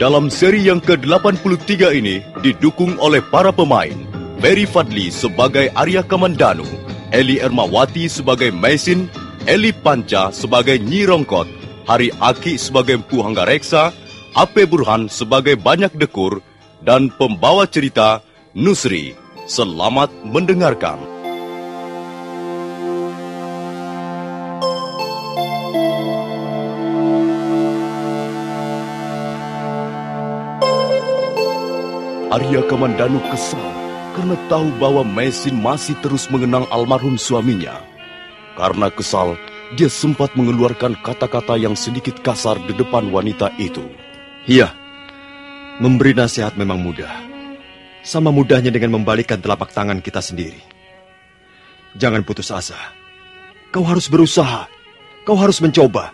Dalam seri yang ke-83 ini didukung oleh para pemain Ferry Fadli sebagai Arya Kamandanu, Eli Ermawati sebagai Mesin, Eli Panca sebagai Nyi Rongkot, Hari Aki sebagai Empu Hanggareksa, Ape Burhan sebagai Banyak Dekur, dan pembawa cerita Nusri. Selamat mendengarkan. Arya Kamandanu kesal karena tahu bahwa Mesin masih terus mengenang almarhum suaminya. Karena kesal, dia sempat mengeluarkan kata-kata yang sedikit kasar di depan wanita itu. Iya, memberi nasihat memang mudah. Sama mudahnya dengan membalikkan telapak tangan kita sendiri. Jangan putus asa. Kau harus berusaha. Kau harus mencoba.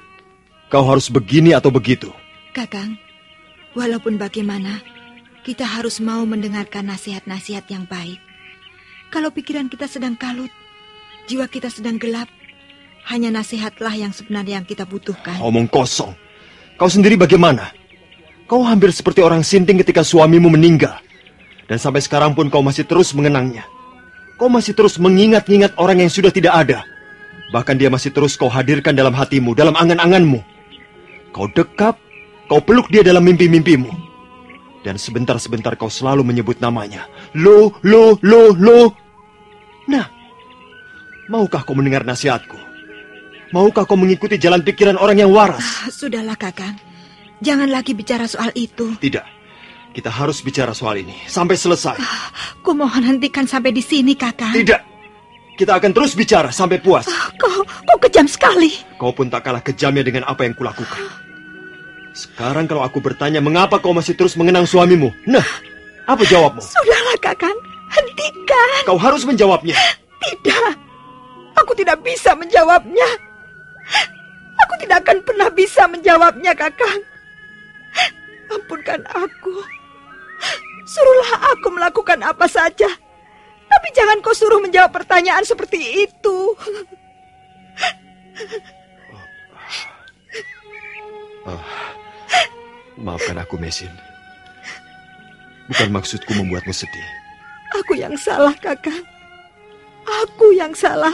Kau harus begini atau begitu. Kakang, walaupun bagaimana, kita harus mau mendengarkan nasihat-nasihat yang baik. Kalau pikiran kita sedang kalut, jiwa kita sedang gelap, hanya nasihatlah yang sebenarnya yang kita butuhkan. Omong kosong. Kau sendiri bagaimana? Kau hampir seperti orang sinting ketika suamimu meninggal. Dan sampai sekarang pun kau masih terus mengenangnya. Kau masih terus mengingat-ingat orang yang sudah tidak ada. Bahkan dia masih terus kau hadirkan dalam hatimu, dalam angan-anganmu. Kau dekap, kau peluk dia dalam mimpi-mimpimu. Dan sebentar-sebentar kau selalu menyebut namanya. Lo. Nah, maukah kau mendengar nasihatku? Maukah kau mengikuti jalan pikiran orang yang waras? Sudahlah, Kakang. Jangan lagi bicara soal itu. Tidak. Kita harus bicara soal ini sampai selesai. Kumohon hentikan sampai di sini, Kakang. Tidak. Kita akan terus bicara sampai puas. Kau kejam sekali. Kau pun tak kalah kejamnya dengan apa yang kulakukan. Sekarang kalau aku bertanya mengapa kau masih terus mengenang suamimu? Nah, apa jawabmu? Sudahlah, Kakang. Hentikan. Kau harus menjawabnya. Tidak. Aku tidak bisa menjawabnya. Aku tidak akan pernah bisa menjawabnya, Kakang. Ampunkan aku. Suruhlah aku melakukan apa saja. Tapi jangan kau suruh menjawab pertanyaan seperti itu. Maafkan aku, Mesin. Bukan maksudku membuatmu sedih. Aku yang salah, Kakang. Aku yang salah.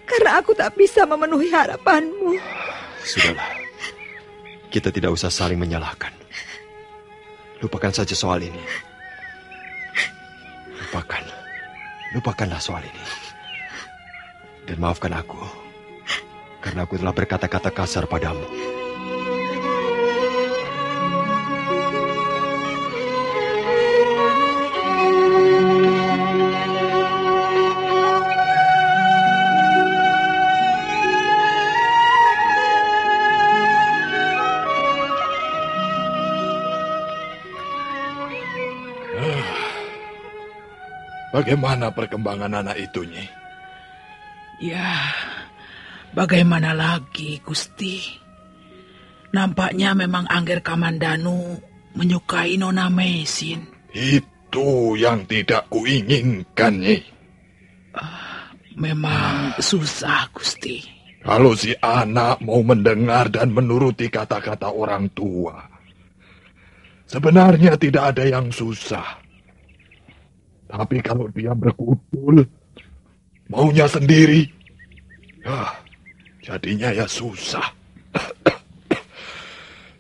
Karena aku tak bisa memenuhi harapanmu. Sudahlah. Kita tidak usah saling menyalahkan. Lupakan saja soal ini. Lupakanlah soal ini. Dan maafkan aku. Karena aku telah berkata-kata kasar padamu. Bagaimana perkembangan anak itu, Nyi? Ya, bagaimana lagi, Gusti? Nampaknya memang Angger Kamandanu menyukai Nona Mesin. Itu yang tidak kuinginkan, Nyi. Memang susah, Gusti. Kalau si anak mau mendengar dan menuruti kata-kata orang tua, sebenarnya tidak ada yang susah. Tapi kalau dia berkutul, maunya sendiri, jadinya ya susah.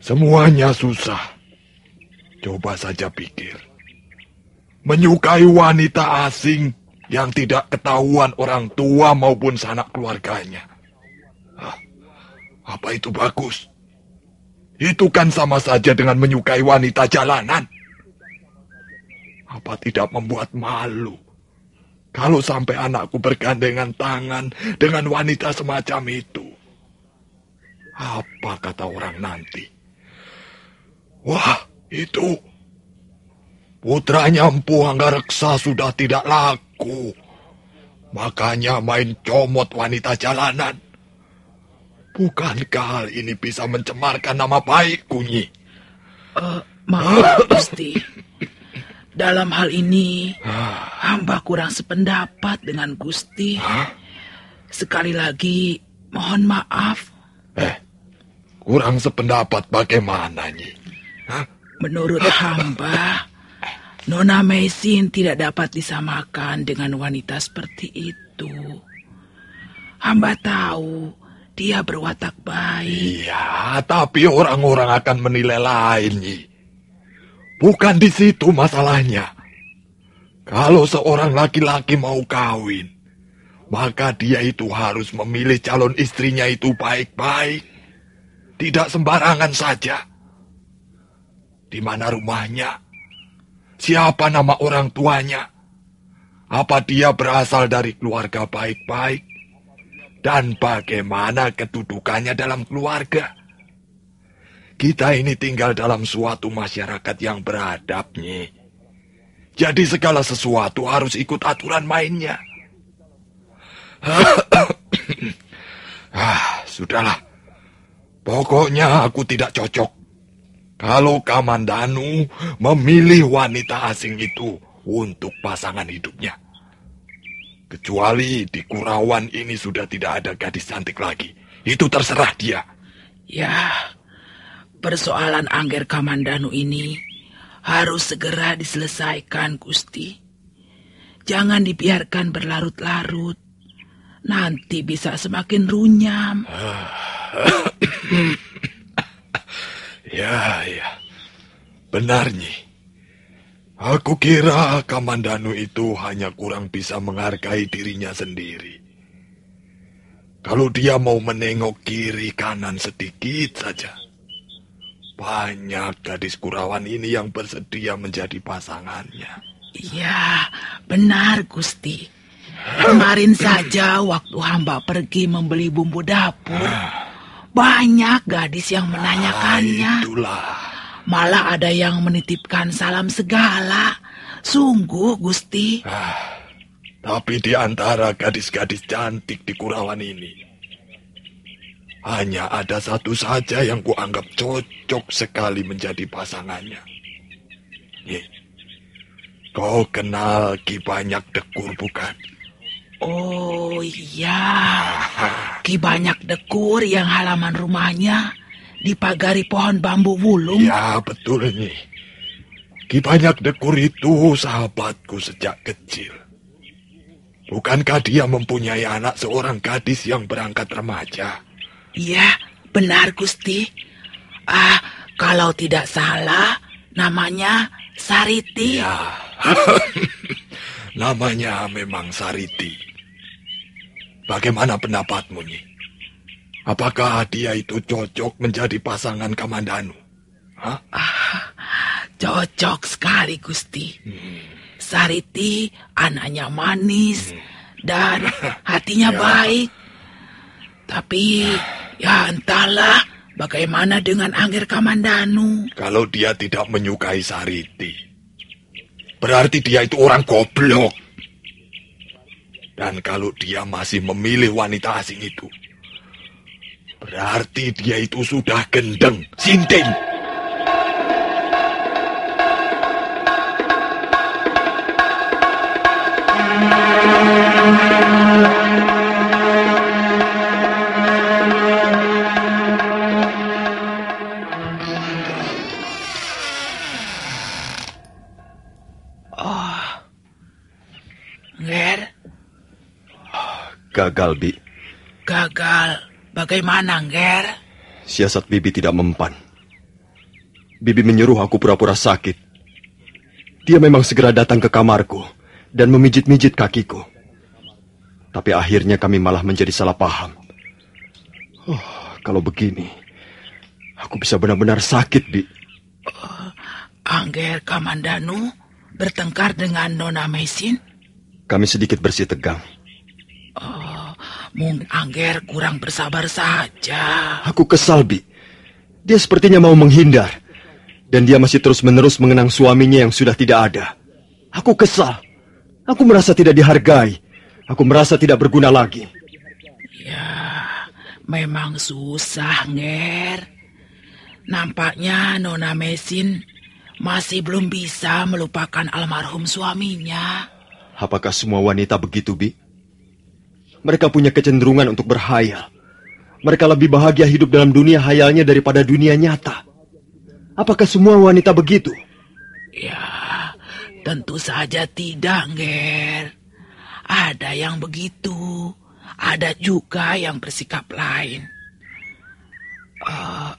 Semuanya susah. Coba saja pikir. Menyukai wanita asing yang tidak ketahuan orang tua maupun sanak keluarganya. Apa itu bagus? Itu kan sama saja dengan menyukai wanita jalanan. Apa tidak membuat malu kalau sampai anakku bergandengan tangan dengan wanita semacam itu? Apa kata orang nanti? Wah, itu putranya Empu Hanggareksa sudah tidak laku. Makanya main comot wanita jalanan. Bukankah hal ini bisa mencemarkan nama baikku, Nyi? Maaf, Gusti. Dalam hal ini, hamba kurang sependapat dengan Gusti. Sekali lagi, mohon maaf. Kurang sependapat bagaimana, Nyi? Menurut hamba, Nona Mesin tidak dapat disamakan dengan wanita seperti itu. Hamba tahu dia berwatak baik. Iya, tapi orang-orang akan menilai lain, Nyi. Bukan di situ masalahnya. Kalau seorang laki-laki mau kawin, maka dia itu harus memilih calon istrinya itu baik-baik. Tidak sembarangan saja. Di mana rumahnya? Siapa nama orang tuanya? Apa dia berasal dari keluarga baik-baik? Dan bagaimana kedudukannya dalam keluarga? Kita ini tinggal dalam suatu masyarakat yang beradab, Nyi. Jadi segala sesuatu harus ikut aturan mainnya. Sudahlah. Pokoknya aku tidak cocok kalau Kamandanu memilih wanita asing itu untuk pasangan hidupnya. Kecuali di Kurawan ini sudah tidak ada gadis cantik lagi. Itu terserah dia. Ya, persoalan Angger Kamandanu ini harus segera diselesaikan, Gusti. Jangan dibiarkan berlarut-larut. Nanti bisa semakin runyam. Ya. Benar, Nyi. Aku kira Kamandanu itu hanya kurang bisa menghargai dirinya sendiri. Kalau dia mau menengok kiri kanan sedikit saja, banyak gadis Kurawan ini yang bersedia menjadi pasangannya. Iya, benar, Gusti. Kemarin saja waktu hamba pergi membeli bumbu dapur, banyak gadis yang menanyakannya. Itulah. Malah ada yang menitipkan salam segala. Sungguh, Gusti. Tapi di antara gadis-gadis cantik di Kurawan ini, hanya ada satu saja yang kuanggap cocok sekali menjadi pasangannya. Kau kenal Ki Banyak Dekur, bukan? Oh iya, Ki Banyak Dekur yang halaman rumahnya dipagari pohon bambu wulung. Ya, betul, Nyi. Ki Banyak Dekur itu sahabatku sejak kecil. Bukankah dia mempunyai anak seorang gadis yang berangkat remaja? Iya, benar, Gusti. Kalau tidak salah, namanya Sariti. Ya, namanya memang Sariti. Bagaimana pendapatmu, Nyi? Apakah dia itu cocok menjadi pasangan Kamandanu? Cocok sekali, Gusti. Sariti anaknya manis dan hatinya baik. Tapi ya entahlah bagaimana dengan Angger Kamandanu. Kalau dia tidak menyukai Sariti, berarti dia itu orang goblok. Dan kalau dia masih memilih wanita asing itu, berarti dia itu sudah gendeng, sinting. Ngger, Gagal, Bi. gagal. Bagaimana, Ngger? Siasat Bibi tidak mempan. Bibi menyuruh aku pura-pura sakit. Dia memang segera datang ke kamarku dan memijit-mijit kakiku. Tapi akhirnya kami malah menjadi salah paham. Kalau begini, aku bisa benar-benar sakit, Bi. Angger Kamandanu bertengkar dengan Nona Mesin? Kami sedikit bersih tegang. Mungkin Angger kurang bersabar saja. Aku kesal, Bi. Dia sepertinya mau menghindar. Dan dia masih terus-menerus mengenang suaminya yang sudah tidak ada. Aku kesal. Aku merasa tidak dihargai. Aku merasa tidak berguna lagi. Ya, memang susah, Ngger. Nampaknya Nona Mesin masih belum bisa melupakan almarhum suaminya. Apakah semua wanita begitu, Bi? Mereka punya kecenderungan untuk berhayal. Mereka lebih bahagia hidup dalam dunia hayalnya daripada dunia nyata. Apakah semua wanita begitu? Ya, tentu saja tidak, Ger. Ada yang begitu, ada juga yang bersikap lain.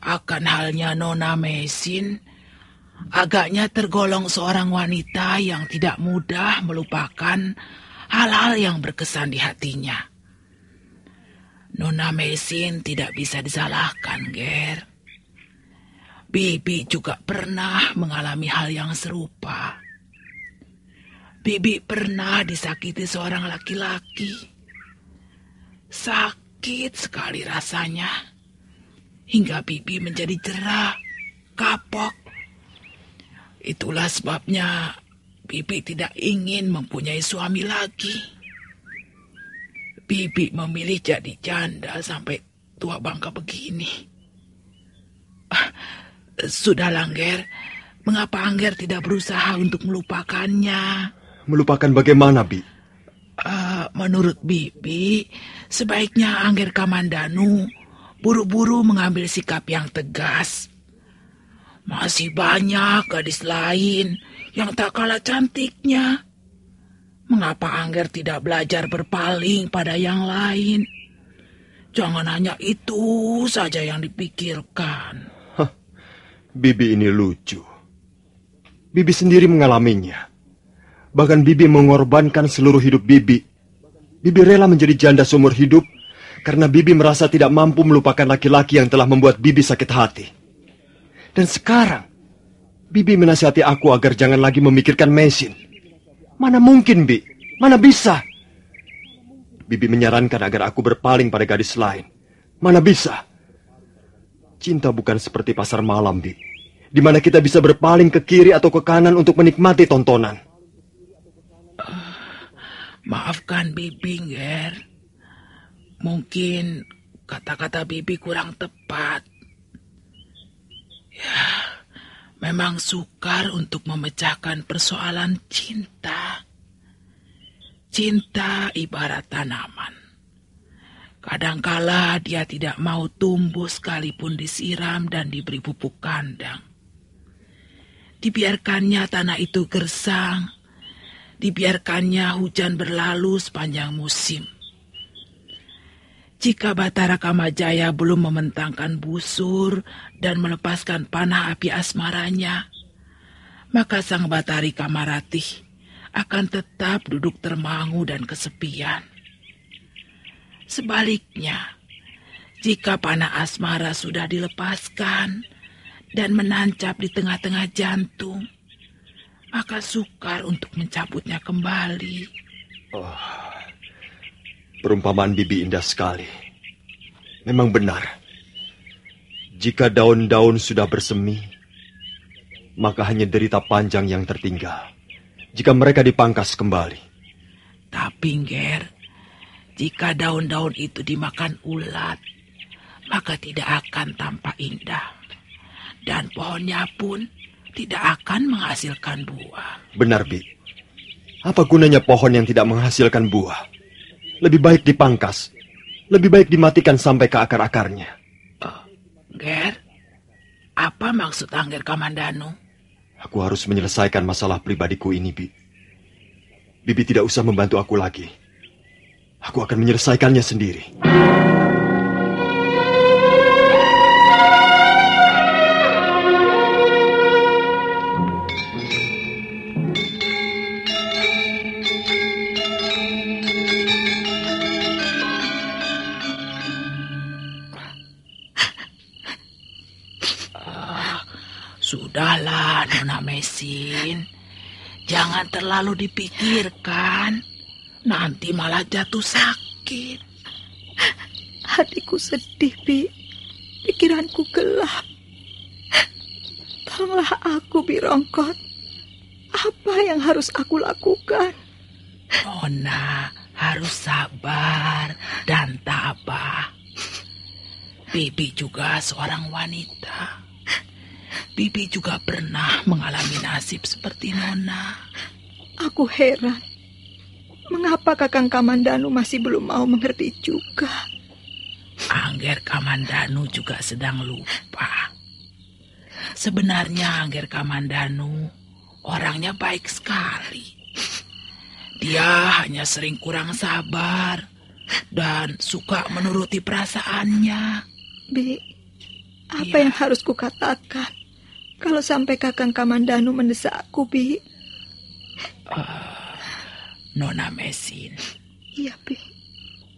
Akan halnya Nona Mesin, agaknya tergolong seorang wanita yang tidak mudah melupakan hal-hal yang berkesan di hatinya. Nona Mesin tidak bisa disalahkan, Ger. Bibi juga pernah mengalami hal yang serupa. Bibi pernah disakiti seorang laki-laki. Sakit sekali rasanya. Hingga Bibi menjadi jerah, kapok. Itulah sebabnya Bibi tidak ingin mempunyai suami lagi. Bibi memilih jadi janda sampai tua bangka begini. Sudah, Angger. Mengapa Angger tidak berusaha untuk melupakannya? Melupakan bagaimana, Bi? Menurut Bibi, sebaiknya Angger Kamandanu buru-buru mengambil sikap yang tegas. Masih banyak gadis lain yang tak kalah cantiknya. Mengapa Angger tidak belajar berpaling pada yang lain? Jangan hanya itu saja yang dipikirkan. Bibi ini lucu. Bibi sendiri mengalaminya. Bahkan Bibi mengorbankan seluruh hidup Bibi. Bibi rela menjadi janda seumur hidup karena Bibi merasa tidak mampu melupakan laki-laki yang telah membuat Bibi sakit hati. Dan sekarang, Bibi menasihati aku agar jangan lagi memikirkan Mesin. Mana mungkin, Bi? Mana bisa? Bibi menyarankan agar aku berpaling pada gadis lain. Mana bisa? Cinta bukan seperti pasar malam, Bi, di mana kita bisa berpaling ke kiri atau ke kanan untuk menikmati tontonan. Maafkan Bibi, Ger. Mungkin kata-kata Bibi kurang tepat. Ya, memang sukar untuk memecahkan persoalan cinta. Cinta ibarat tanaman. Kadangkala dia tidak mau tumbuh sekalipun disiram dan diberi pupuk kandang. Dibiarkannya tanah itu gersang. Dibiarkannya hujan berlalu sepanjang musim. Jika Batara Kamajaya belum membentangkan busur dan melepaskan panah api asmaranya, maka sang Batari Kamaratih akan tetap duduk termangu dan kesepian. Sebaliknya, jika panah asmara sudah dilepaskan dan menancap di tengah-tengah jantung, maka sukar untuk mencabutnya kembali. Perumpamaan Bibi indah sekali. Memang benar. Jika daun-daun sudah bersemi, maka hanya derita panjang yang tertinggal jika mereka dipangkas kembali. Tapi, Ger, jika daun-daun itu dimakan ulat, maka tidak akan tampak indah. Dan pohonnya pun tidak akan menghasilkan buah. Benar, Bi. Apa gunanya pohon yang tidak menghasilkan buah? Lebih baik dipangkas. Lebih baik dimatikan sampai ke akar-akarnya. Ger, apa maksud Angger Kamandanu? Aku harus menyelesaikan masalah pribadiku ini, Bi. Bibi tidak usah membantu aku lagi. Aku akan menyelesaikannya sendiri. Sudahlah, Nona Mesin. Jangan terlalu dipikirkan. Nanti malah jatuh sakit. Hatiku sedih, Bi. Pikiranku gelap. Tolonglah aku, Bi Rongkot. Apa yang harus aku lakukan? Nona harus sabar dan tabah. Bibi juga seorang wanita. Bibi juga pernah mengalami nasib seperti Nona. Aku heran. Mengapa Kakang Kamandanu masih belum mau mengerti juga? Angger Kamandanu juga sedang lupa. Sebenarnya Angger Kamandanu orangnya baik sekali. Dia hanya sering kurang sabar dan suka menuruti perasaannya. Bi, apa yang harus kukatakan kalau sampai Kakang Kamandanu mendesakku, Bi? Nona Mesin. Iya, Bi.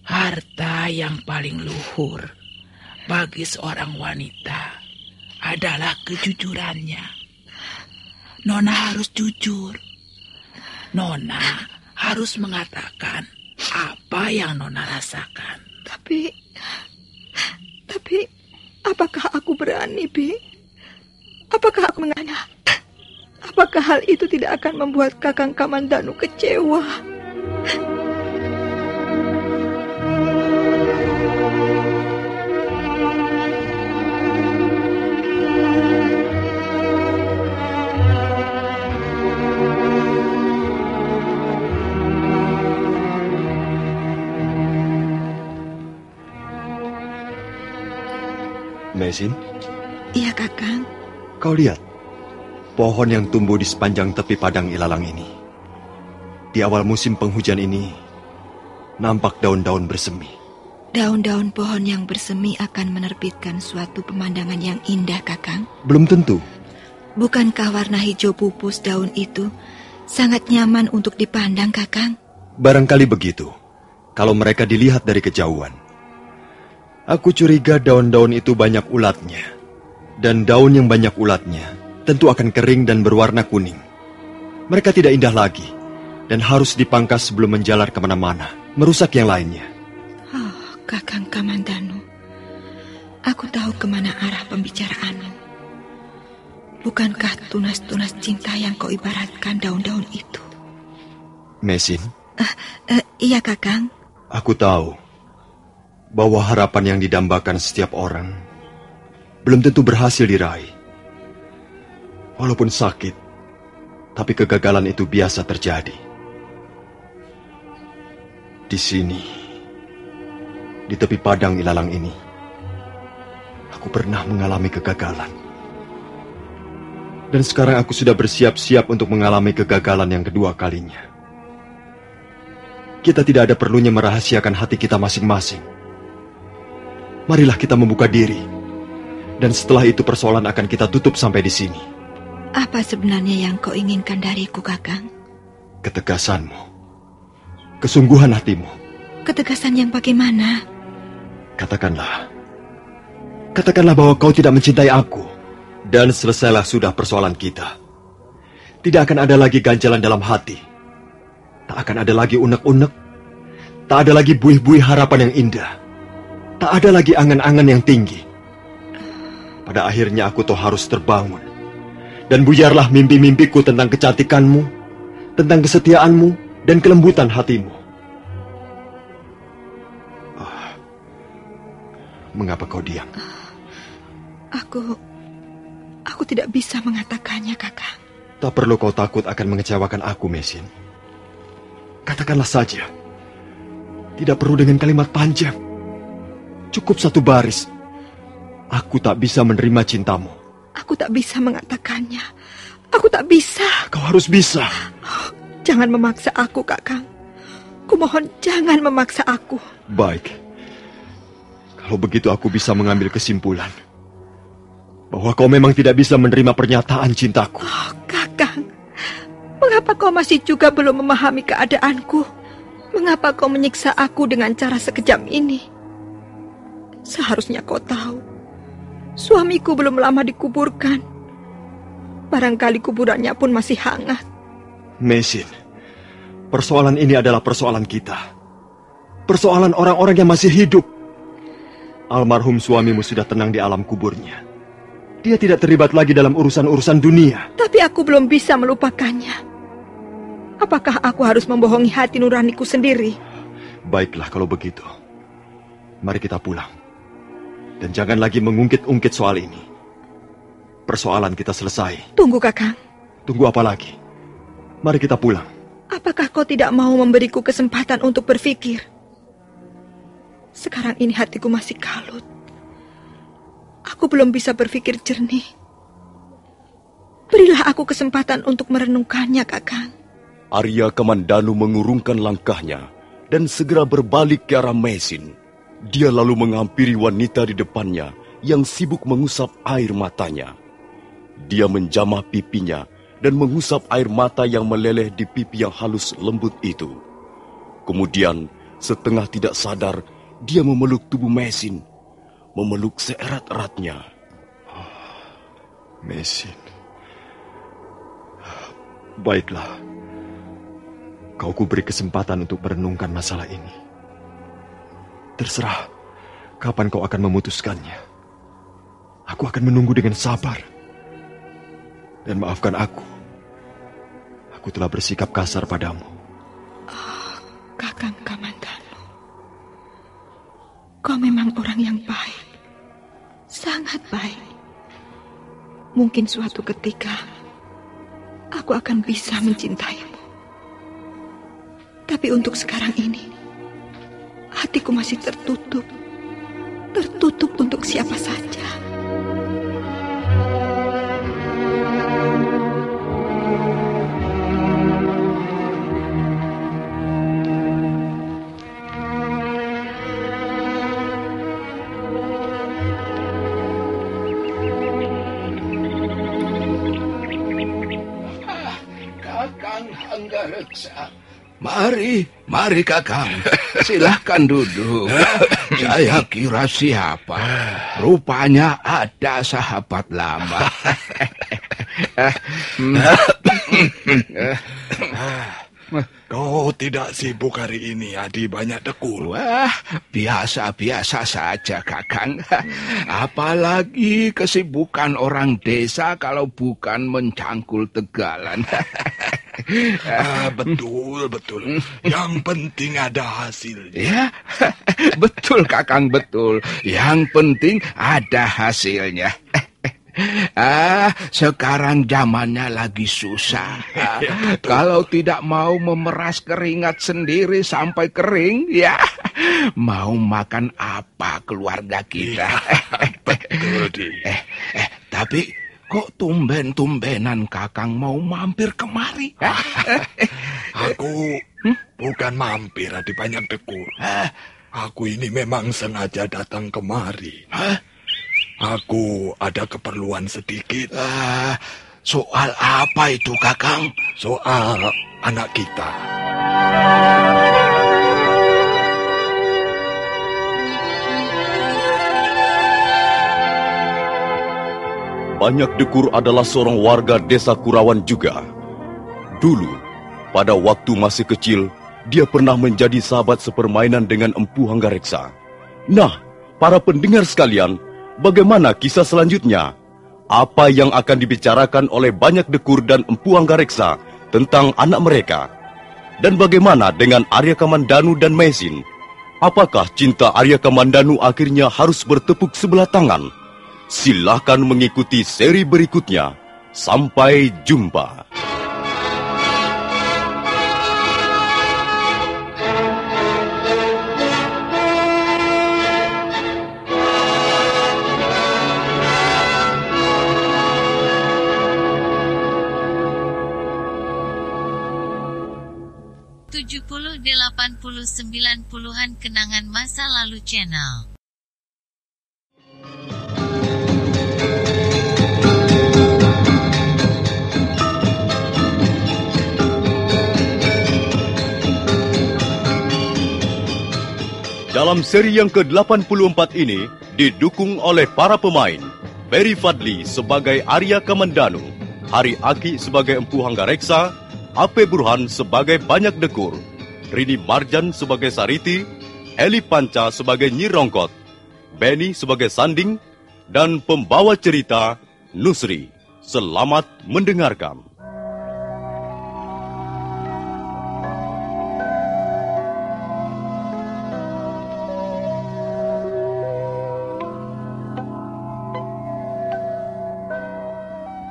Harta yang paling luhur bagi seorang wanita adalah kejujurannya. Nona harus jujur. Nona harus mengatakan apa yang Nona rasakan. Tapi apakah aku berani, Bi? Apakah aku menganya? Apakah hal itu tidak akan membuat Kakang Kamandanu kecewa? Mesin, Iya, Kakang. kau lihat pohon yang tumbuh di sepanjang tepi padang ilalang ini. Di awal musim penghujan ini, nampak daun-daun bersemi. Daun-daun pohon yang bersemi akan menerbitkan suatu pemandangan yang indah, Kakang. Belum tentu. Bukankah warna hijau pupus daun itu sangat nyaman untuk dipandang, Kakang? Barangkali begitu, kalau mereka dilihat dari kejauhan. Aku curiga daun-daun itu banyak ulatnya. Dan daun yang banyak ulatnya tentu akan kering dan berwarna kuning. Mereka tidak indah lagi dan harus dipangkas sebelum menjalar kemana-mana, merusak yang lainnya. Oh, Kakang Kamandanu, aku tahu kemana arah pembicaraanmu. Bukankah tunas-tunas cinta yang kau ibaratkan daun-daun itu? Mesin, Iya, Kakang. aku tahu bahwa harapan yang didambakan setiap orang belum tentu berhasil diraih. Walaupun sakit, tapi kegagalan itu biasa terjadi. Di sini, di tepi padang ilalang ini, aku pernah mengalami kegagalan. Dan sekarang aku sudah bersiap-siap untuk mengalami kegagalan yang kedua kalinya. Kita tidak ada perlunya merahasiakan hati kita masing-masing. Marilah kita membuka diri. Dan setelah itu persoalan akan kita tutup sampai di sini. Apa sebenarnya yang kau inginkan dariku, Kakang? Ketegasanmu. Kesungguhan hatimu. Ketegasan yang bagaimana? Katakanlah. Katakanlah bahwa kau tidak mencintai aku. Dan selesailah sudah persoalan kita. Tidak akan ada lagi ganjalan dalam hati. Tak akan ada lagi unek-unek. Tak ada lagi buih-buih harapan yang indah. Tak ada lagi angan-angan yang tinggi. Pada akhirnya aku toh harus terbangun. Dan buyarlah mimpi-mimpiku tentang kecantikanmu, tentang kesetiaanmu, dan kelembutan hatimu. Mengapa kau diam? Aku tidak bisa mengatakannya, Kakang. Tak perlu kau takut akan mengecewakan aku, Mesin. Katakanlah saja. Tidak perlu dengan kalimat panjang. Cukup satu baris. Aku tak bisa menerima cintamu. Aku tak bisa mengatakannya. Aku tak bisa. Kau harus bisa. Oh, jangan memaksa aku, Kakang. Kumohon jangan memaksa aku. Baik. Kalau begitu aku bisa mengambil kesimpulan bahwa kau memang tidak bisa menerima pernyataan cintaku. Oh, Kakang. Mengapa kau masih juga belum memahami keadaanku? Mengapa kau menyiksa aku dengan cara sekejam ini? Seharusnya kau tahu, suamiku belum lama dikuburkan. Barangkali kuburannya pun masih hangat. Mesin, persoalan ini adalah persoalan kita. Persoalan orang-orang yang masih hidup. Almarhum suamimu sudah tenang di alam kuburnya. Dia tidak terlibat lagi dalam urusan-urusan dunia. Tapi aku belum bisa melupakannya. Apakah aku harus membohongi hati nuraniku sendiri? Baiklah kalau begitu. Mari kita pulang. Dan jangan lagi mengungkit-ungkit soal ini. Persoalan kita selesai. Tunggu, Kakang. Tunggu apa lagi? Mari kita pulang. Apakah kau tidak mau memberiku kesempatan untuk berpikir? Sekarang ini hatiku masih kalut. Aku belum bisa berpikir jernih. Berilah aku kesempatan untuk merenungkannya, Kakang. Arya Kamandanu mengurungkan langkahnya dan segera berbalik ke arah Maisin. Dia lalu menghampiri wanita di depannya yang sibuk mengusap air matanya. Dia menjamah pipinya dan mengusap air mata yang meleleh di pipi yang halus lembut itu. Kemudian, setengah tidak sadar, dia memeluk tubuh Maisin, memeluk seerat-eratnya. Maisin. Baiklah. Kau kuberi kesempatan untuk merenungkan masalah ini. Terserah kapan kau akan memutuskannya. Aku akan menunggu dengan sabar. Dan maafkan aku. Aku telah bersikap kasar padamu. Kakang Kamandanu, kau memang orang yang baik. Sangat baik. Mungkin suatu ketika aku akan bisa mencintaimu. Tapi untuk sekarang ini, hatiku masih tertutup. Tertutup untuk siapa saja. Kakang Hanggareksa. Mari Kakang, silahkan duduk. Saya kira siapa? Rupanya ada sahabat lama. Kau tidak sibuk hari ini, Adi Banyak Dekur? Wah, biasa-biasa saja, Kakang. Apalagi kesibukan orang desa kalau bukan mencangkul tegalan. Betul. Yang penting ada hasilnya. Ya, betul Kakang, betul. Yang penting ada hasilnya. Sekarang zamannya lagi susah. Kalau tidak mau memeras keringat sendiri sampai kering, ya mau makan apa keluarga kita? Betul, Tapi kok tumben-tumbenan Kakang mau mampir kemari? Aku bukan mampir, Adi Banyak Dekur. Aku ini memang sengaja datang kemari. Aku ada keperluan sedikit. Soal apa itu, Kakang? Soal anak kita. Banyak Dekur adalah seorang warga desa Kurawan juga. Dulu, pada waktu masih kecil, dia pernah menjadi sahabat sepermainan dengan Empu Hanggareksa. Nah, para pendengar sekalian, bagaimana kisah selanjutnya? Apa yang akan dibicarakan oleh Banyak Dekur dan Empu Hanggareksa tentang anak mereka? Dan bagaimana dengan Arya Kamandanu dan Maisin? Apakah cinta Arya Kamandanu akhirnya harus bertepuk sebelah tangan? Silahkan mengikuti seri berikutnya. Sampai jumpa. Puluhan kenangan masa lalu channel. Dalam seri yang ke-84 ini didukung oleh para pemain Ferry Fadli sebagai Arya Kamandanu, Hari Aki sebagai Empu Hanggareksa, Ape Burhan sebagai Banyak Dekur, Rini Marjan sebagai Sariti, Eli Panca sebagai Nyi Rongkot, Benny sebagai Sanding, dan pembawa cerita Nusri. Selamat mendengarkan.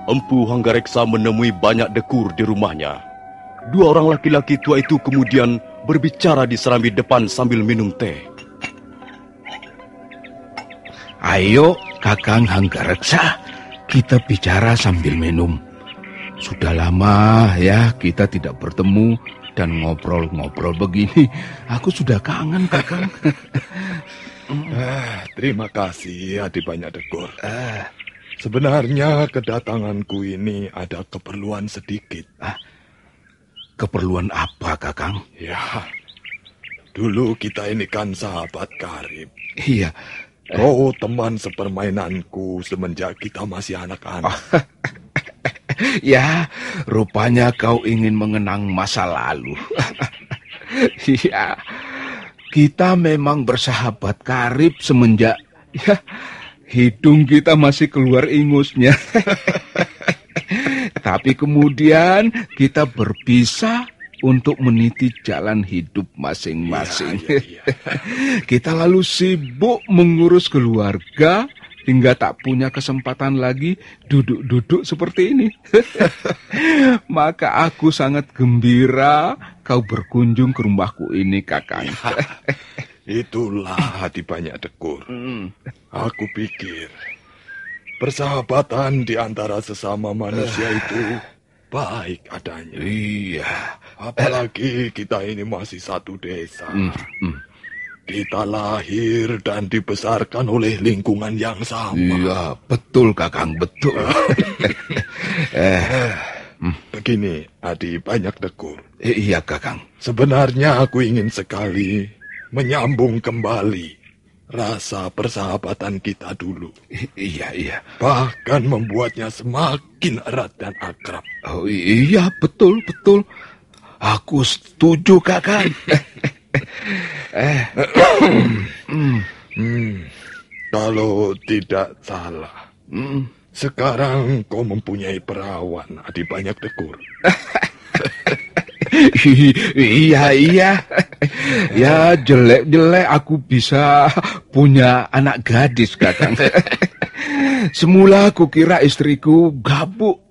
Empu Hanggareksa menemui Banyak Dekur di rumahnya. Dua orang laki-laki tua itu kemudian berbicara di serambi depan sambil minum teh. Ayo, Kakang Hanggareksa, kita bicara sambil minum. Sudah lama ya kita tidak bertemu dan ngobrol-ngobrol begini. Aku sudah kangen, Kakang. Terima kasih, Adi Banyak Dekur. Sebenarnya kedatanganku ini ada keperluan sedikit. Keperluan apa, Kakang? Ya, dulu kita ini kan sahabat karib. Iya. Kau teman sepermainanku semenjak kita masih anak-anak. Ya, rupanya kau ingin mengenang masa lalu. Iya, kita memang bersahabat karib semenjak ya, hidung kita masih keluar ingusnya. Tapi kemudian kita berpisah untuk meniti jalan hidup masing-masing. Iya. Kita lalu sibuk mengurus keluarga hingga tak punya kesempatan lagi duduk-duduk seperti ini. Maka aku sangat gembira kau berkunjung ke rumahku ini, Kakang. Itulah Adi Banyak Dekur. Aku pikir persahabatan di antara sesama manusia itu baik adanya. Iya. Apalagi kita ini masih satu desa. Kita lahir dan dibesarkan oleh lingkungan yang sama. Iya, betul, Kakang, betul. Begini, Adi Banyak Dekur. Iya, Kakang. Sebenarnya aku ingin sekali menyambung kembali rasa persahabatan kita dulu. Iya. Bahkan membuatnya semakin erat dan akrab. Oh iya, betul. Aku setuju, Kakang. Kalau tidak salah, sekarang kau mempunyai perawan, Adi Banyak Dekur. Iya. Ya, jelek-jelek aku bisa punya anak gadis, Kakang. Semula aku kira istriku gabuk,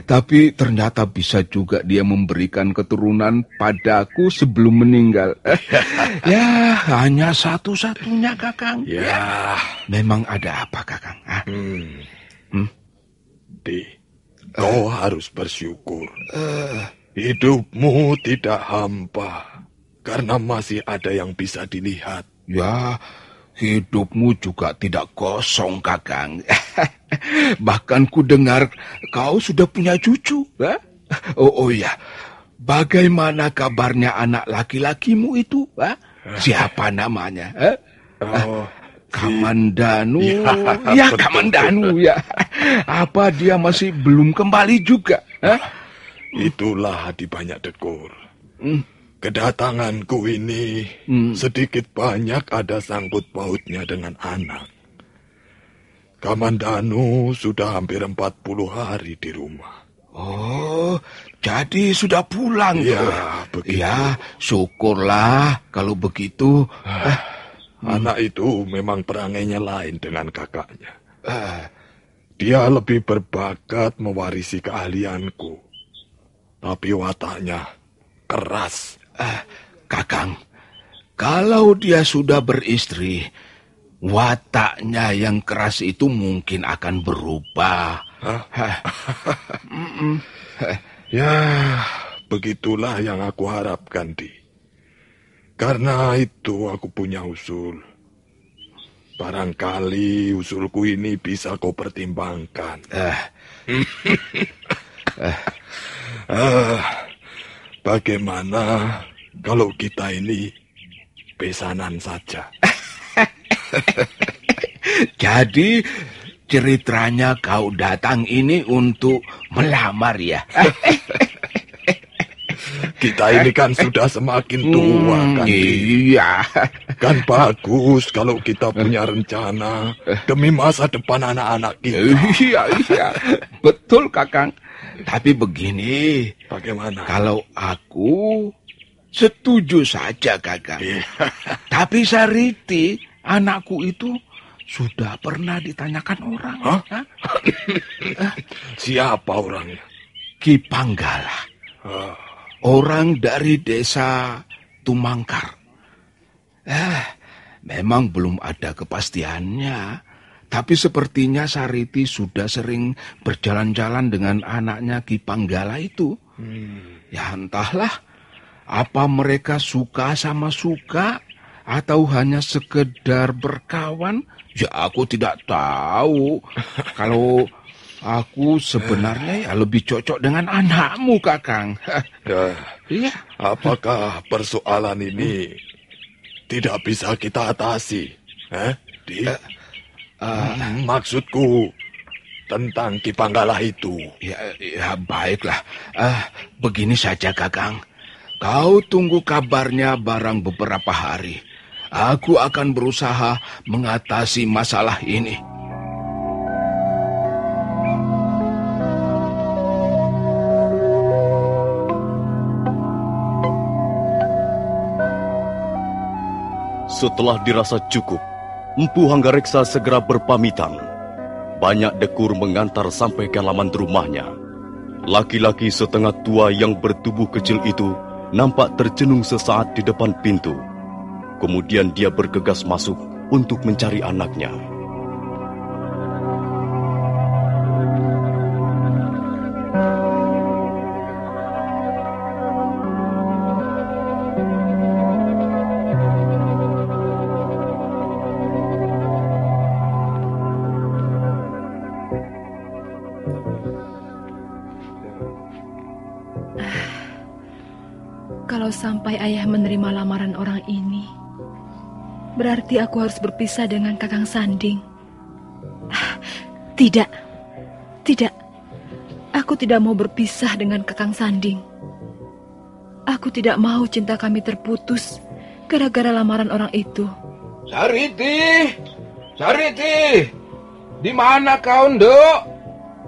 tapi ternyata bisa juga dia memberikan keturunan padaku sebelum meninggal. Ya, hanya satu-satunya, Kakang. Ya, memang ada apa, Kakang? Di, kau harus bersyukur. Hidupmu tidak hampa karena masih ada yang bisa dilihat. Ya, hidupmu juga tidak kosong, Kakang. Bahkan ku dengar kau sudah punya cucu. Oh ya, bagaimana kabarnya anak laki-lakimu itu? Siapa namanya? Kamandanu. Ya, Kamandanu ya. Apa dia masih belum kembali juga? Itulah Adi Banyak Dekur. Kedatanganku ini sedikit banyak ada sangkut pautnya dengan anak. Kamandanu sudah hampir 40 hari di rumah. Oh, jadi sudah pulang. Ya, begitu. Ya, syukurlah kalau begitu. Anak itu memang perangainya lain dengan kakaknya. Dia lebih berbakat mewarisi keahlianku. Tapi wataknya keras. Kakang, kalau dia sudah beristri, wataknya yang keras itu mungkin akan berubah. Ya, begitulah yang aku harapkan, Di. Karena itu aku punya usul. Barangkali usulku ini bisa kau pertimbangkan. Bagaimana kalau kita ini besanan saja? Jadi ceritanya kau datang ini untuk melamar ya? Kita ini kan sudah semakin tua kan. Iya. Kan bagus kalau kita punya rencana demi masa depan anak-anak kita. Iya. Betul, Kakang. Tapi begini. Bagaimana? Kalau aku setuju saja, Kakang. Tapi Sariti, anakku itu sudah pernah ditanyakan orang. Siapa orangnya? Ki Panggala. Orang dari desa Tumangkar. Memang belum ada kepastiannya. Tapi sepertinya Sariti sudah sering berjalan-jalan dengan anaknya Ki Panggala itu. Ya entahlah, apa mereka suka sama suka atau hanya sekedar berkawan? Ya aku tidak tahu. Kalau aku sebenarnya ya lebih cocok dengan anakmu, Kakang. Iya. Apakah persoalan ini tidak bisa kita atasi? Di? Maksudku tentang Ki Panggala itu. Ya baiklah. Begini saja, Kakang. Kau tunggu kabarnya barang beberapa hari. Aku akan berusaha mengatasi masalah ini. Setelah dirasa cukup, Empu Hanggareksa segera berpamitan. Banyak dekur mengantar sampai ke halaman rumahnya. Laki-laki setengah tua yang bertubuh kecil itu nampak tercenung sesaat di depan pintu. Kemudian dia bergegas masuk untuk mencari anaknya. Kalau sampai ayah menerima lamaran orang ini, berarti aku harus berpisah dengan Kakang Sanding. Tidak. Aku tidak mau berpisah dengan Kakang Sanding. Aku tidak mau cinta kami terputus gara-gara lamaran orang itu. Sariti! Di mana kau, Nduk?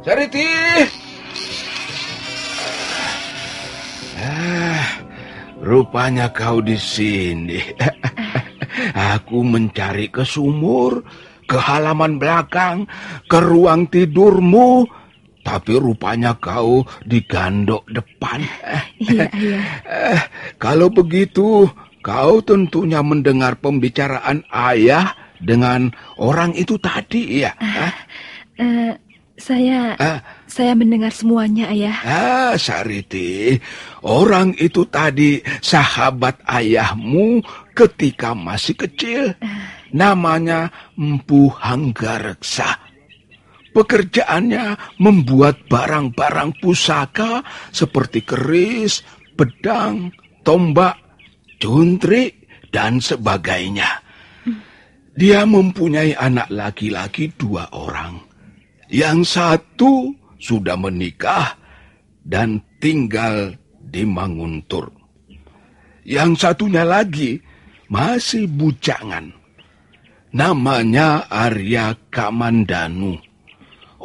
Sariti! Rupanya kau di sini. Aku mencari ke sumur, ke halaman belakang, ke ruang tidurmu, tapi rupanya kau di gandok depan. Iya. Kalau begitu, kau tentunya mendengar pembicaraan ayah dengan orang itu tadi, ya? Saya mendengar semuanya, Ayah. Sariti, orang itu tadi sahabat ayahmu ketika masih kecil. Namanya Empu Hanggareksa. Pekerjaannya membuat barang-barang pusaka seperti keris, pedang, tombak, juntrik, dan sebagainya. Dia mempunyai anak laki-laki 2 orang. Yang satu sudah menikah dan tinggal di Manguntur. Yang satunya lagi masih bujangan. Namanya Arya Kamandanu.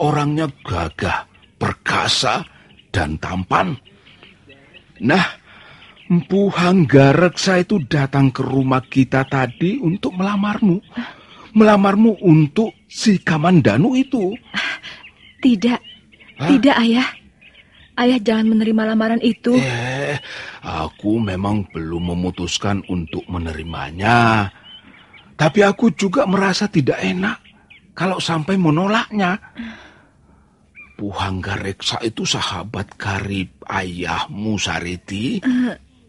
Orangnya gagah, perkasa, dan tampan. Nah, Empu Hanggareksa itu datang ke rumah kita tadi untuk melamarmu. Melamarmu untuk si Kamandanu itu. Tidak, Ayah. Ayah jangan menerima lamaran itu. Aku memang belum memutuskan untuk menerimanya. Tapi aku juga merasa tidak enak kalau sampai menolaknya. Empu Hanggareksa itu sahabat karib ayahmu, Sariti.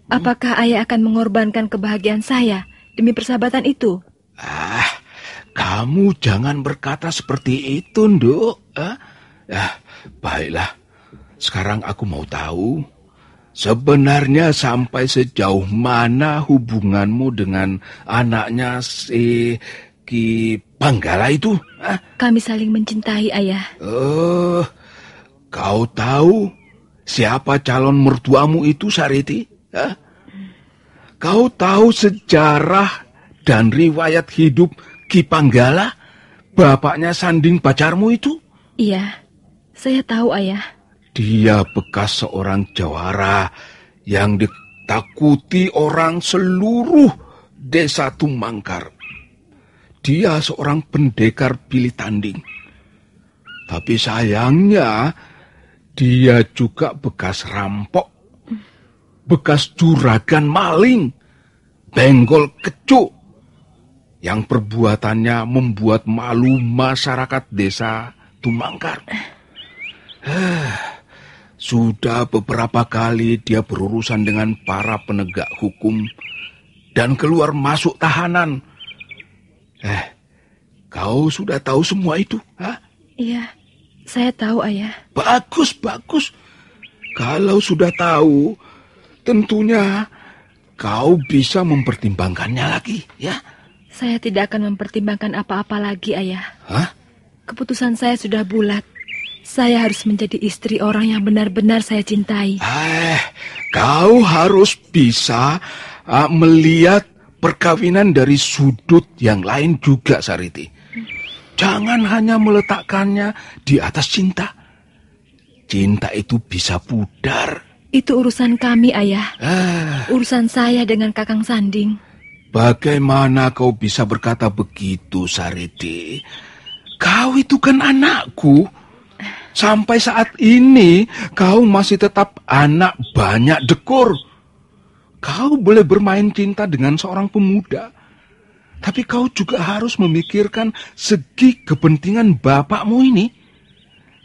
Apakah ayah akan mengorbankan kebahagiaan saya demi persahabatan itu? Kamu jangan berkata seperti itu, Nduk. Baiklah. Sekarang aku mau tahu, sebenarnya sampai sejauh mana hubunganmu dengan anaknya si Ki Panggala itu? Kami saling mencintai, Ayah. Kau tahu siapa calon mertuamu itu, Sariti? Kau tahu sejarah dan riwayat hidup Ki Panggala, bapaknya Sanding pacarmu itu? Iya, saya tahu, Ayah. Dia bekas seorang jawara yang ditakuti orang seluruh desa Tumangkar. Dia seorang pendekar pilih tanding. Tapi sayangnya, dia juga bekas rampok, bekas juragan maling, benggol kecu. yang perbuatannya membuat malu masyarakat desa Tumangkar. Sudah beberapa kali dia berurusan dengan para penegak hukum dan keluar masuk tahanan. Kau sudah tahu semua itu? Hah? Iya, saya tahu, Ayah. Bagus, bagus. Kalau sudah tahu, tentunya kau bisa mempertimbangkannya lagi, ya? Saya tidak akan mempertimbangkan apa-apa lagi, Ayah. Hah? Keputusan saya sudah bulat. Saya harus menjadi istri orang yang benar-benar saya cintai. Kau harus bisa melihat perkawinan dari sudut yang lain juga, Sariti. Jangan hanya meletakkannya di atas cinta. Cinta itu bisa pudar. Itu urusan kami, Ayah. Urusan saya dengan Kakang Sanding. Bagaimana kau bisa berkata begitu, Sariti? Kau itu kan anakku. Sampai saat ini, kau masih tetap anak banyak dekor. Kau boleh bermain cinta dengan seorang pemuda. Tapi kau juga harus memikirkan segi kepentingan bapakmu ini.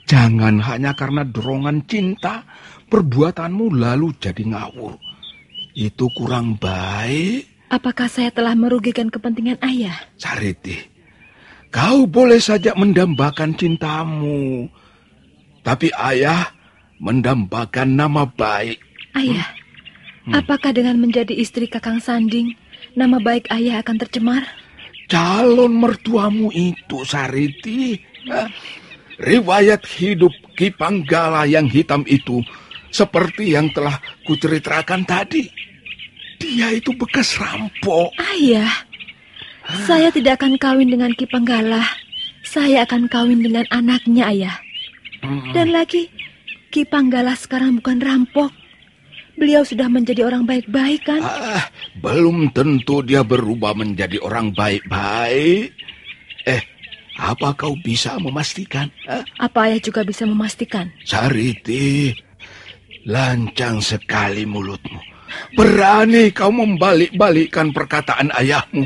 Jangan hanya karena dorongan cinta, perbuatanmu lalu jadi ngawur. Itu kurang baik. Apakah saya telah merugikan kepentingan Ayah? Sariti, kau boleh saja mendambakan cintamu. Tapi Ayah mendambakan nama baik. Ayah, apakah dengan menjadi istri Kakang Sanding, nama baik Ayah akan tercemar? Calon mertuamu itu, Sariti. Riwayat hidup Ki Panggala yang hitam itu seperti yang telah kuceritakan tadi. Dia itu bekas rampok. Ayah, saya tidak akan kawin dengan Ki Panggala. Saya akan kawin dengan anaknya, Ayah. Dan lagi, Ki Panggala sekarang bukan rampok. Beliau sudah menjadi orang baik-baik, kan? Belum tentu dia berubah menjadi orang baik-baik. Apa kau bisa memastikan? Apa Ayah juga bisa memastikan? Sariti, lancang sekali mulutmu. Berani kau membalik-balikkan perkataan ayahmu.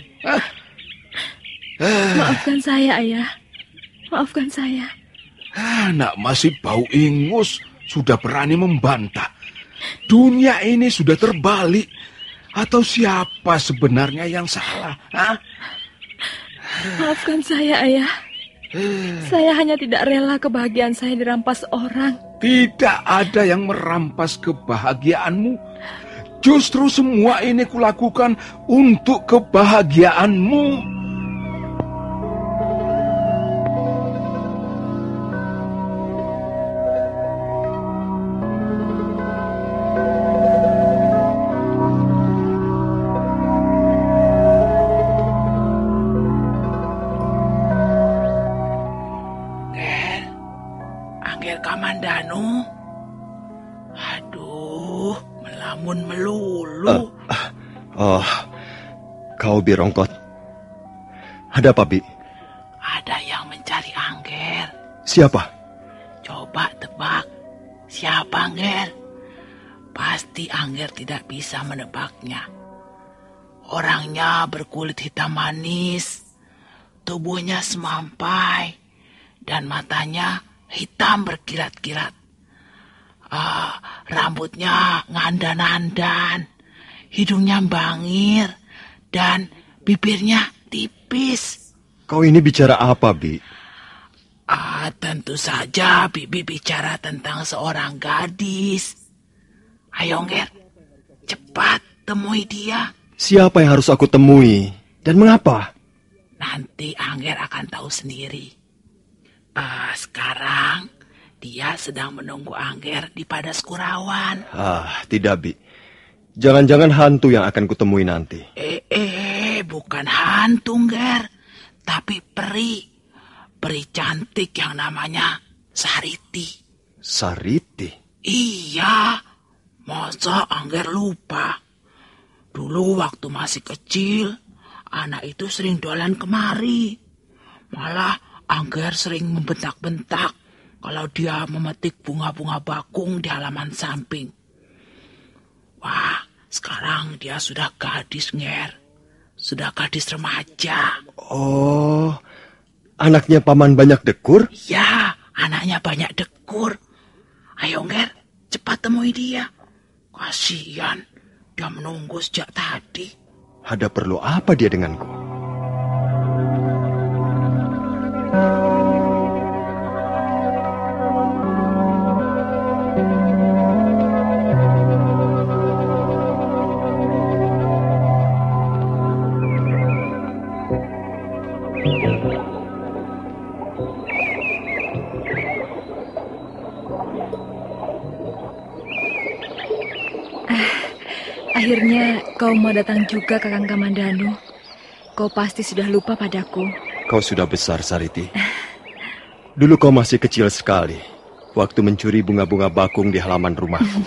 Maafkan saya, Ayah. Maafkan saya. Anak masih bau ingus, sudah berani membantah. Dunia ini sudah terbalik. Atau siapa sebenarnya yang salah? Maafkan saya, Ayah. Saya hanya tidak rela kebahagiaan saya dirampas orang. Tidak ada yang merampas kebahagiaanmu. Justru semua ini kulakukan untuk kebahagiaanmu. Kamandanu, aduh, melamun melulu. Kau Birongkot. Ada apa, Bi? Ada yang mencari Angger. Siapa? Coba tebak, siapa Angger? Pasti Angger tidak bisa menebaknya. Orangnya berkulit hitam manis, tubuhnya semampai, dan matanya hitam berkilat-kilat. Rambutnya ngandan-andan, hidungnya bangir, dan bibirnya tipis. Kau ini bicara apa, Bi? Tentu saja Bibi bicara tentang seorang gadis. Ayo, Nger, cepat temui dia. Siapa yang harus aku temui? Dan mengapa? Nanti Angger akan tahu sendiri. Sekarang dia sedang menunggu Angger di Padas Kurawan. Tidak, Bi. Jangan-jangan hantu yang akan kutemui nanti. Bukan hantu, Nger. Tapi peri. Peri cantik yang namanya Sariti. Sariti? Iya. Masa Angger lupa? Dulu waktu masih kecil, anak itu sering dolan kemari. Malah Angger sering membentak-bentak kalau dia memetik bunga-bunga bakung di halaman samping. Wah, sekarang dia sudah gadis, Nger. sudah gadis remaja. Oh, anaknya Paman Banyak Dekur? Ya, anaknya Banyak Dekur. Ayo, Nger, cepat temui dia. Kasihan, dia menunggu sejak tadi. Ada perlu apa dia denganku? Akhirnya kau mau datang juga, Kakang Kamandanu. Kau pasti sudah lupa padaku. Kau sudah besar, Sariti. Dulu kau masih kecil sekali, waktu mencuri bunga-bunga bakung di halaman rumahku.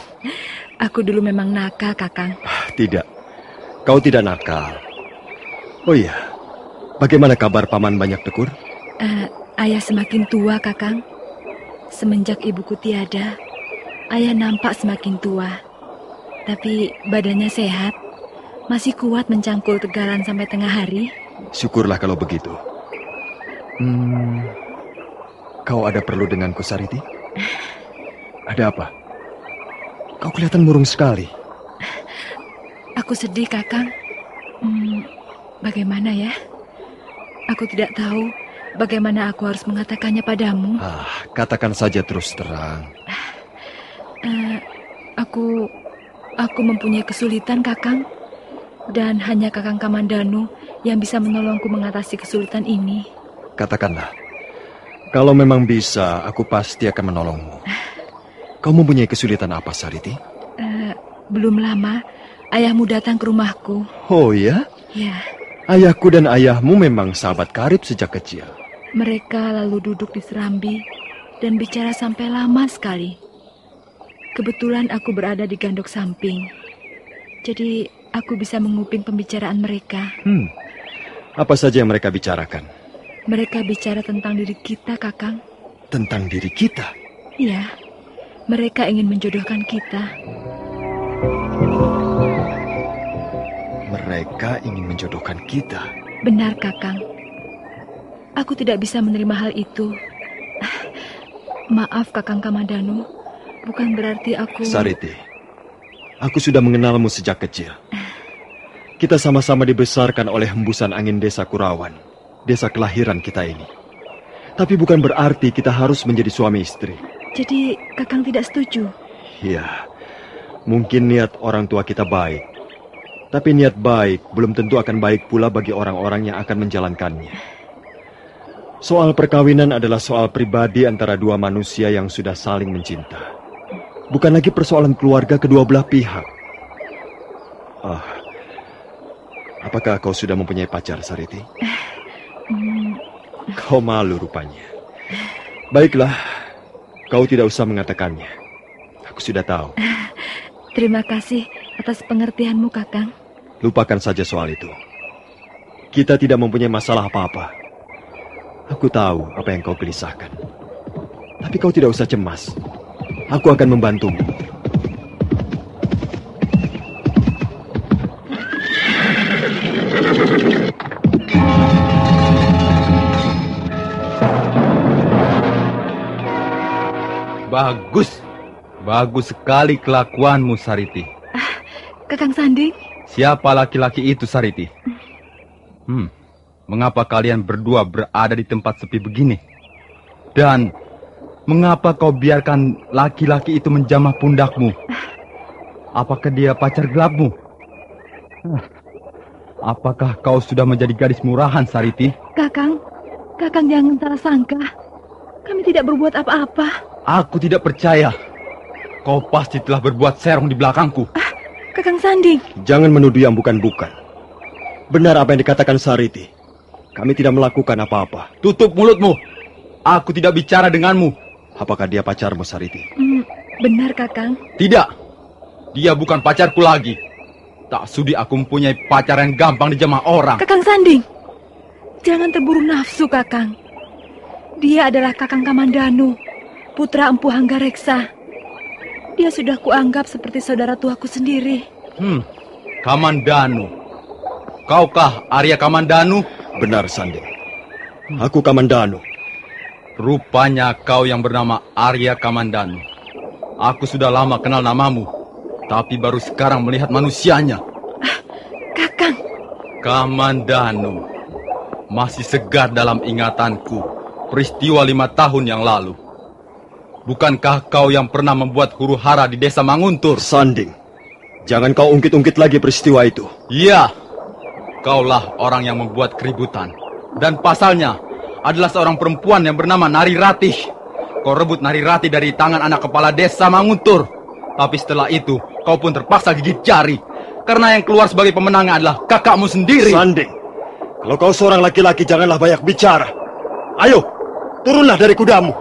Aku dulu memang nakal, Kakang. Tidak, kau tidak nakal. Oh iya, bagaimana kabar Paman Banyak Dekur? Ayah semakin tua, Kakang. Semenjak ibuku tiada, ayah nampak semakin tua. Tapi badannya sehat, masih kuat mencangkul tegalan sampai tengah hari. Syukurlah kalau begitu. Kau ada perlu denganku, Sariti? Ada apa? Kau kelihatan murung sekali. Aku sedih, Kakang. Bagaimana ya? Aku tidak tahu bagaimana aku harus mengatakannya padamu. Katakan saja terus terang. Aku mempunyai kesulitan, Kakang. Dan hanya Kakang Kamandanu yang bisa menolongku mengatasi kesulitan ini. Katakanlah. Kalau memang bisa, aku pasti akan menolongmu. Kau mempunyai kesulitan apa, Sariti? Belum lama, ayahmu datang ke rumahku. Oh ya? Ya. Ayahku dan ayahmu memang sahabat karib sejak kecil. Mereka lalu duduk di serambi dan bicara sampai lama sekali. Kebetulan aku berada di gandok samping. Jadi aku bisa menguping pembicaraan mereka. Apa saja yang mereka bicarakan? Mereka bicara tentang diri kita, Kakang. Tentang diri kita? Iya, mereka ingin menjodohkan kita. Mereka ingin menjodohkan kita? Benar, Kakang. Aku tidak bisa menerima hal itu. Maaf, Kakang Kamandanu. Bukan berarti aku... Sariti, aku sudah mengenalmu sejak kecil. Kita sama-sama dibesarkan oleh hembusan angin desa Kurawan, desa kelahiran kita ini. Tapi bukan berarti kita harus menjadi suami istri. Jadi, Kakang tidak setuju? Iya, mungkin niat orang tua kita baik. Tapi niat baik belum tentu akan baik pula bagi orang-orang yang akan menjalankannya. Soal perkawinan adalah soal pribadi antara dua manusia yang sudah saling mencinta. Bukan lagi persoalan keluarga kedua belah pihak. Apakah kau sudah mempunyai pacar, Sariti? Kau malu rupanya. Baiklah, kau tidak usah mengatakannya. Aku sudah tahu. Terima kasih atas pengertianmu, Kakang. Lupakan saja soal itu. Kita tidak mempunyai masalah apa-apa. Aku tahu apa yang kau gelisahkan. Tapi kau tidak usah cemas. Aku akan membantumu. Bagus sekali kelakuanmu, Sariti. Kakang Sanding? Siapa laki-laki itu, Sariti? Mengapa kalian berdua berada di tempat sepi begini? Dan mengapa kau biarkan laki-laki itu menjamah pundakmu? Apakah dia pacar gelapmu? Apakah kau sudah menjadi gadis murahan, Sariti? Kakang jangan salah sangka. Kami tidak berbuat apa-apa. Aku tidak percaya. Kau pasti telah berbuat serong di belakangku. Kakang Sanding. Jangan menuduh yang bukan-bukan. Benar apa yang dikatakan Sariti. Kami tidak melakukan apa-apa. Tutup mulutmu. Aku tidak bicara denganmu. Apakah dia pacarmu, Sariti? Benar, Kakang. Tidak. Dia bukan pacarku lagi. Tak sudi aku mempunyai pacar yang gampang dijamah orang. Kakang Sanding. Jangan terburu nafsu, Kakang. Dia adalah Kakang Kamandanu, putra Empu Hanggareksa. Dia sudah kuanggap seperti saudara tuaku sendiri. Kamandanu. Kaukah Arya Kamandanu? Benar, Sanding. Aku Kamandanu. Rupanya kau yang bernama Arya Kamandanu. Aku sudah lama kenal namamu, tapi baru sekarang melihat manusianya. Kakang. Kamandanu. Masih segar dalam ingatanku peristiwa 5 tahun yang lalu. Bukankah kau yang pernah membuat huru-hara di desa Manguntur? Sanding, jangan kau ungkit-ungkit lagi peristiwa itu. Iya, kaulah orang yang membuat keributan. Dan pasalnya adalah seorang perempuan yang bernama Nari Ratih. Kau rebut Nari Ratih dari tangan anak kepala desa Manguntur. Tapi setelah itu, kau pun terpaksa gigit jari. Karena yang keluar sebagai pemenangnya adalah kakakmu sendiri. Sanding, kalau kau seorang laki-laki janganlah banyak bicara. Ayo, turunlah dari kudamu.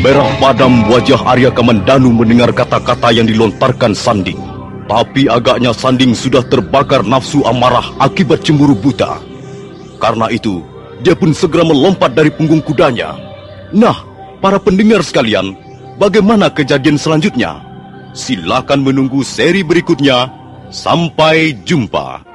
Merah padam wajah Arya Kamandanu mendengar kata-kata yang dilontarkan Sanding. Tapi agaknya Sanding sudah terbakar nafsu amarah akibat cemburu buta. Karena itu, dia pun segera melompat dari punggung kudanya. Nah, para pendengar sekalian, bagaimana kejadian selanjutnya? Silakan menunggu seri berikutnya. Sampai jumpa.